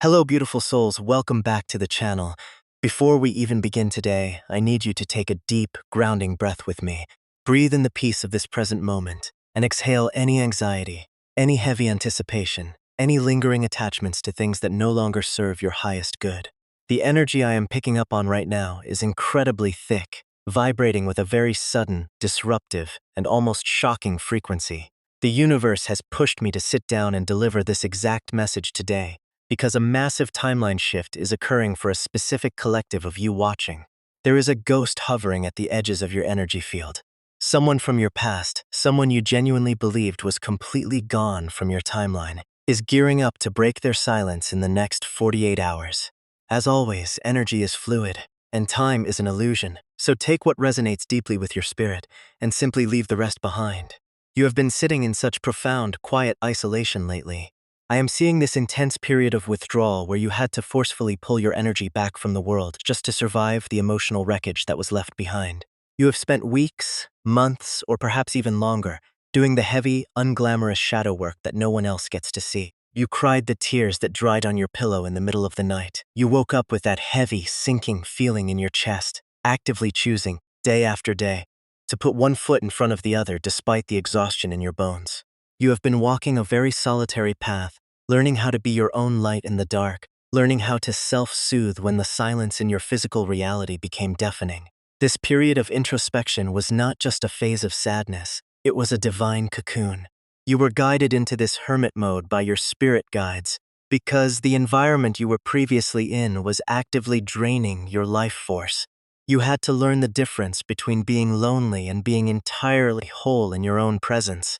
Hello, beautiful souls. Welcome back to the channel. Before we even begin today, I need you to take a deep, grounding breath with me. Breathe in the peace of this present moment and exhale any anxiety, any heavy anticipation, any lingering attachments to things that no longer serve your highest good. The energy I am picking up on right now is incredibly thick, vibrating with a very sudden, disruptive, and almost shocking frequency. The universe has pushed me to sit down and deliver this exact message today, because a massive timeline shift is occurring for a specific collective of you watching. There is a ghost hovering at the edges of your energy field. Someone from your past, someone you genuinely believed was completely gone from your timeline, is gearing up to break their silence in the next 48 hours. As always, energy is fluid, and time is an illusion, so take what resonates deeply with your spirit and simply leave the rest behind. You have been sitting in such profound, quiet isolation lately. I am seeing this intense period of withdrawal where you had to forcefully pull your energy back from the world just to survive the emotional wreckage that was left behind. You have spent weeks, months, or perhaps even longer doing the heavy, unglamorous shadow work that no one else gets to see. You cried the tears that dried on your pillow in the middle of the night. You woke up with that heavy, sinking feeling in your chest, actively choosing, day after day, to put one foot in front of the other despite the exhaustion in your bones. You have been walking a very solitary path, learning how to be your own light in the dark, learning how to self-soothe when the silence in your physical reality became deafening. This period of introspection was not just a phase of sadness, it was a divine cocoon. You were guided into this hermit mode by your spirit guides, because the environment you were previously in was actively draining your life force. You had to learn the difference between being lonely and being entirely whole in your own presence.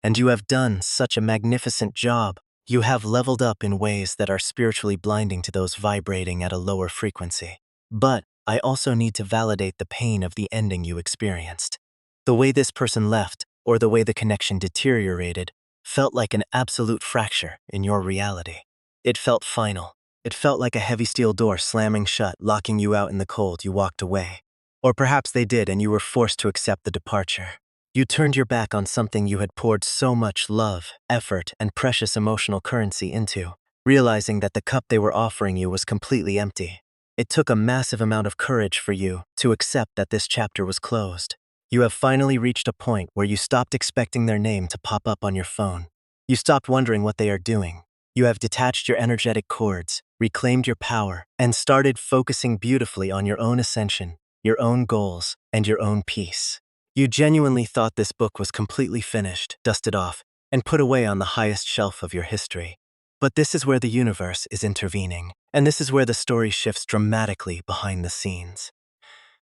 And you have done such a magnificent job. You have leveled up in ways that are spiritually blinding to those vibrating at a lower frequency. But I also need to validate the pain of the ending you experienced. The way this person left, or the way the connection deteriorated, felt like an absolute fracture in your reality. It felt final. It felt like a heavy steel door slamming shut, locking you out in the cold. You walked away. Or perhaps they did and you were forced to accept the departure. You turned your back on something you had poured so much love, effort, and precious emotional currency into, realizing that the cup they were offering you was completely empty. It took a massive amount of courage for you to accept that this chapter was closed. You have finally reached a point where you stopped expecting their name to pop up on your phone. You stopped wondering what they are doing. You have detached your energetic cords, reclaimed your power, and started focusing beautifully on your own ascension, your own goals, and your own peace. You genuinely thought this book was completely finished, dusted off, and put away on the highest shelf of your history. But this is where the universe is intervening, and this is where the story shifts dramatically behind the scenes.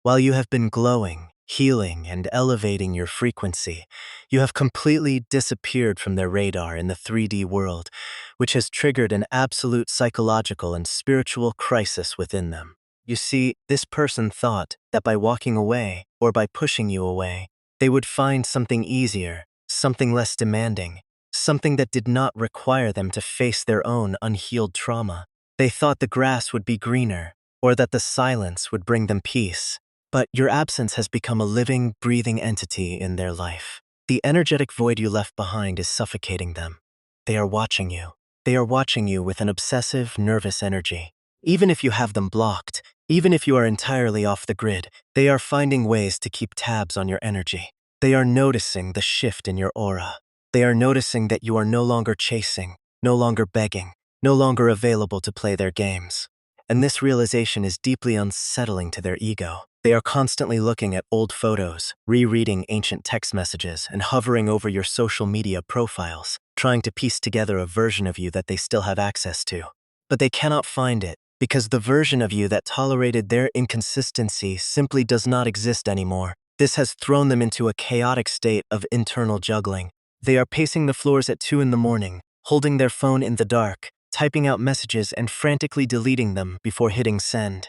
While you have been glowing, healing, and elevating your frequency, you have completely disappeared from their radar in the 3D world, which has triggered an absolute psychological and spiritual crisis within them. You see, this person thought that by walking away, or by pushing you away, they would find something easier, something less demanding, something that did not require them to face their own unhealed trauma. They thought the grass would be greener, or that the silence would bring them peace. But your absence has become a living, breathing entity in their life. The energetic void you left behind is suffocating them. They are watching you. They are watching you with an obsessive, nervous energy. Even if you have them blocked, even if you are entirely off the grid, they are finding ways to keep tabs on your energy. They are noticing the shift in your aura. They are noticing that you are no longer chasing, no longer begging, no longer available to play their games. And this realization is deeply unsettling to their ego. They are constantly looking at old photos, rereading ancient text messages, and hovering over your social media profiles, trying to piece together a version of you that they still have access to. But they cannot find it, because the version of you that tolerated their inconsistency simply does not exist anymore. This has thrown them into a chaotic state of internal juggling. They are pacing the floors at 2 in the morning, holding their phone in the dark, typing out messages and frantically deleting them before hitting send.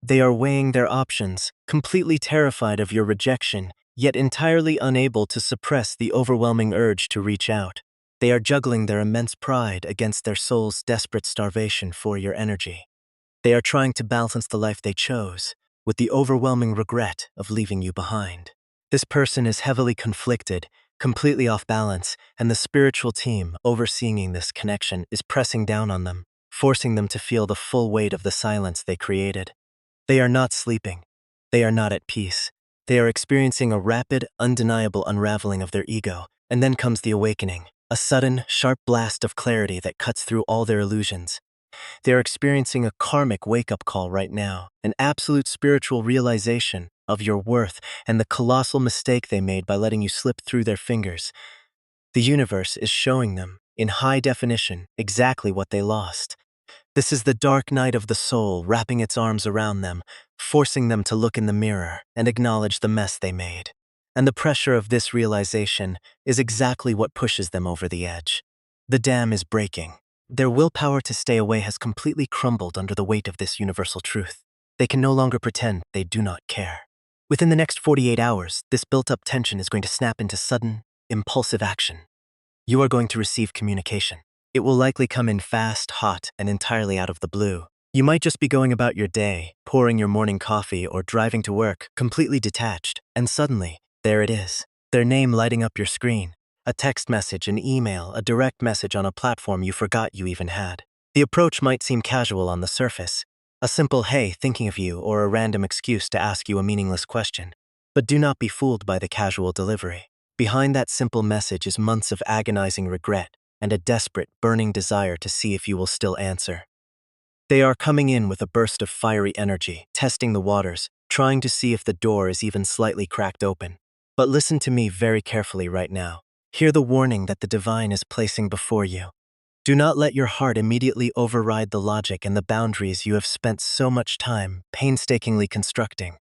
They are weighing their options, completely terrified of your rejection, yet entirely unable to suppress the overwhelming urge to reach out. They are juggling their immense pride against their soul's desperate starvation for your energy. They are trying to balance the life they chose with the overwhelming regret of leaving you behind. This person is heavily conflicted, completely off balance, and the spiritual team overseeing this connection is pressing down on them, forcing them to feel the full weight of the silence they created. They are not sleeping. They are not at peace. They are experiencing a rapid, undeniable unraveling of their ego, and then comes the awakening, a sudden, sharp blast of clarity that cuts through all their illusions. They are experiencing a karmic wake-up call right now, an absolute spiritual realization of your worth and the colossal mistake they made by letting you slip through their fingers. The universe is showing them, in high definition, exactly what they lost. This is the dark night of the soul wrapping its arms around them, forcing them to look in the mirror and acknowledge the mess they made. And the pressure of this realization is exactly what pushes them over the edge. The dam is breaking. Their willpower to stay away has completely crumbled under the weight of this universal truth. They can no longer pretend they do not care. Within the next 48 hours, this built-up tension is going to snap into sudden, impulsive action. You are going to receive communication. It will likely come in fast, hot, and entirely out of the blue. You might just be going about your day, pouring your morning coffee or driving to work, completely detached, and suddenly, there it is. Their name lighting up your screen. A text message, an email, a direct message on a platform you forgot you even had. The approach might seem casual on the surface. A simple "hey, thinking of you," or a random excuse to ask you a meaningless question. But do not be fooled by the casual delivery. Behind that simple message is months of agonizing regret and a desperate, burning desire to see if you will still answer. They are coming in with a burst of fiery energy, testing the waters, trying to see if the door is even slightly cracked open. But listen to me very carefully right now. Hear the warning that the divine is placing before you. Do not let your heart immediately override the logic and the boundaries you have spent so much time painstakingly constructing.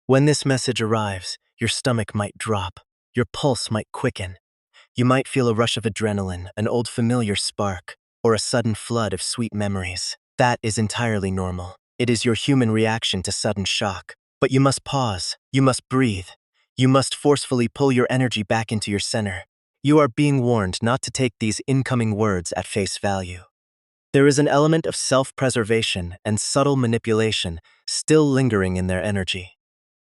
When this message arrives, your stomach might drop, your pulse might quicken. You might feel a rush of adrenaline, an old familiar spark, or a sudden flood of sweet memories. That is entirely normal. It is your human reaction to sudden shock. But you must pause. You must breathe. You must forcefully pull your energy back into your center. You are being warned not to take these incoming words at face value. There is an element of self-preservation and subtle manipulation still lingering in their energy.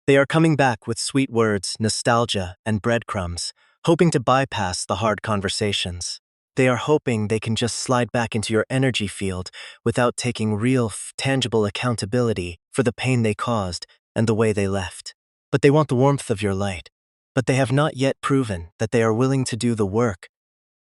They are coming back with sweet words, nostalgia, and breadcrumbs, hoping to bypass the hard conversations. They are hoping they can just slide back into your energy field without taking real, tangible accountability for the pain they caused and the way they left. But they want the warmth of your light. But they have not yet proven that they are willing to do the work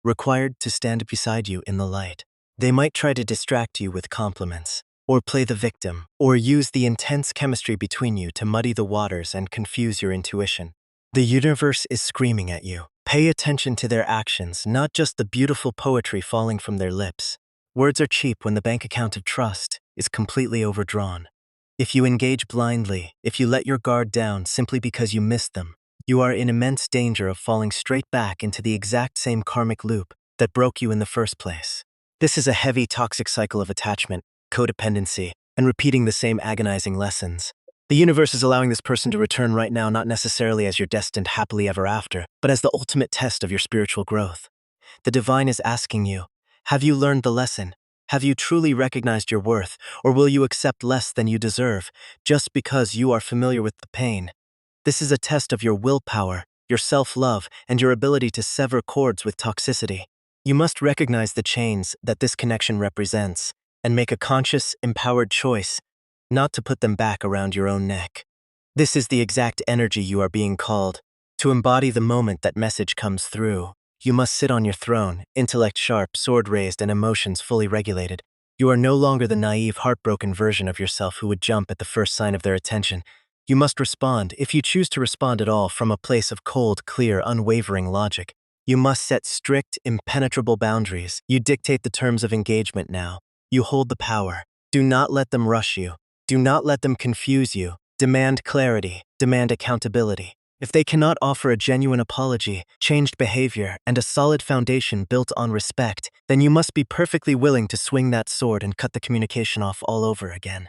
required to stand beside you in the light. They might try to distract you with compliments, or play the victim, or use the intense chemistry between you to muddy the waters and confuse your intuition. The universe is screaming at you. Pay attention to their actions, not just the beautiful poetry falling from their lips. Words are cheap when the bank account of trust is completely overdrawn. If you engage blindly, if you let your guard down simply because you missed them, you are in immense danger of falling straight back into the exact same karmic loop that broke you in the first place. This is a heavy, toxic cycle of attachment, codependency, and repeating the same agonizing lessons. The universe is allowing this person to return right now not necessarily as your destined happily ever after, but as the ultimate test of your spiritual growth. The divine is asking you, have you learned the lesson? Have you truly recognized your worth, or will you accept less than you deserve, just because you are familiar with the pain? This is a test of your willpower, your self-love, and your ability to sever cords with toxicity. You must recognize the chains that this connection represents, and make a conscious, empowered choice not to put them back around your own neck. This is the exact energy you are being called. To embody the moment that message comes through, you must sit on your throne, intellect sharp, sword raised, and emotions fully regulated. You are no longer the naive, heartbroken version of yourself who would jump at the first sign of their attention. You must respond, if you choose to respond at all, from a place of cold, clear, unwavering logic. You must set strict, impenetrable boundaries. You dictate the terms of engagement now. You hold the power. Do not let them rush you. Do not let them confuse you. Demand clarity. Demand accountability. If they cannot offer a genuine apology, changed behavior, and a solid foundation built on respect, then you must be perfectly willing to swing that sword and cut the communication off all over again.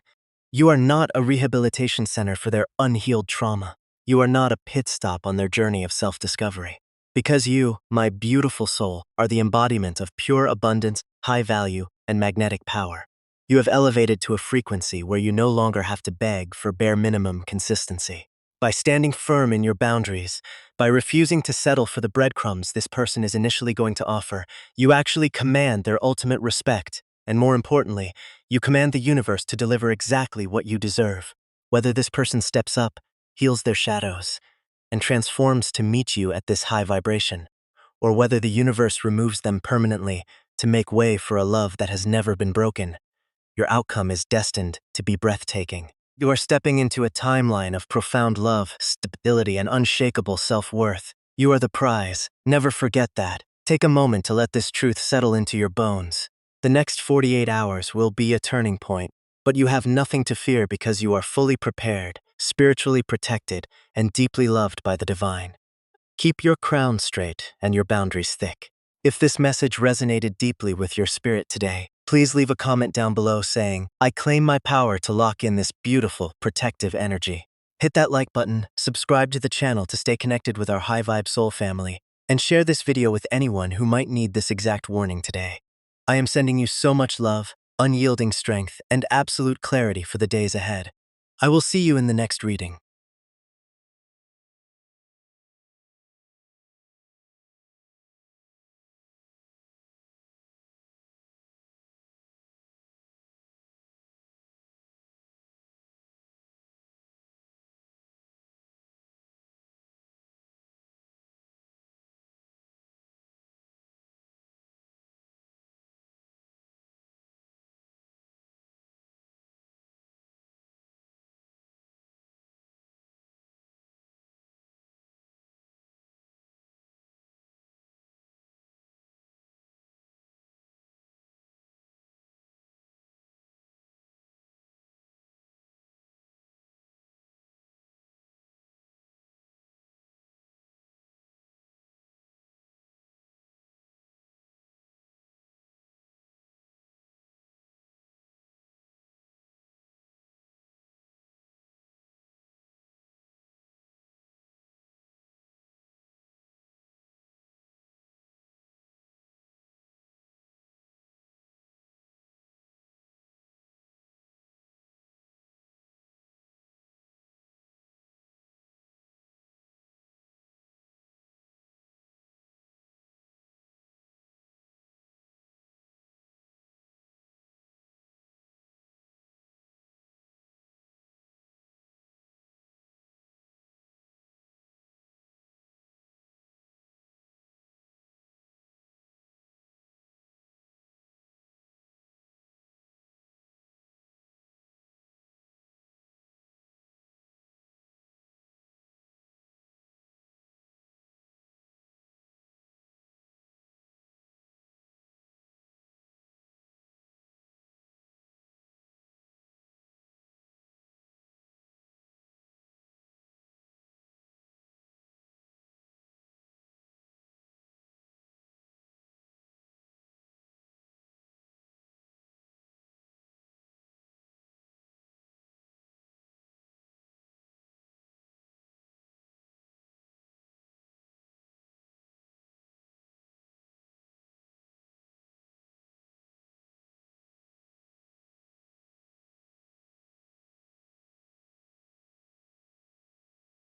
You are not a rehabilitation center for their unhealed trauma. You are not a pit stop on their journey of self-discovery. Because you, my beautiful soul, are the embodiment of pure abundance, high value, and magnetic power. You have elevated to a frequency where you no longer have to beg for bare minimum consistency. By standing firm in your boundaries, by refusing to settle for the breadcrumbs this person is initially going to offer, you actually command their ultimate respect. And more importantly, you command the universe to deliver exactly what you deserve. Whether this person steps up, heals their shadows, and transforms to meet you at this high vibration, or whether the universe removes them permanently to make way for a love that has never been broken, your outcome is destined to be breathtaking. You are stepping into a timeline of profound love, stability, and unshakable self-worth. You are the prize. Never forget that. Take a moment to let this truth settle into your bones. The next 48 hours will be a turning point, but you have nothing to fear because you are fully prepared, spiritually protected, and deeply loved by the divine. Keep your crown straight and your boundaries thick. If this message resonated deeply with your spirit today, please leave a comment down below saying, "I claim my power to lock in this beautiful, protective energy." Hit that like button, subscribe to the channel to stay connected with our High Vibe Soul family, and share this video with anyone who might need this exact warning today. I am sending you so much love, unyielding strength, and absolute clarity for the days ahead. I will see you in the next reading.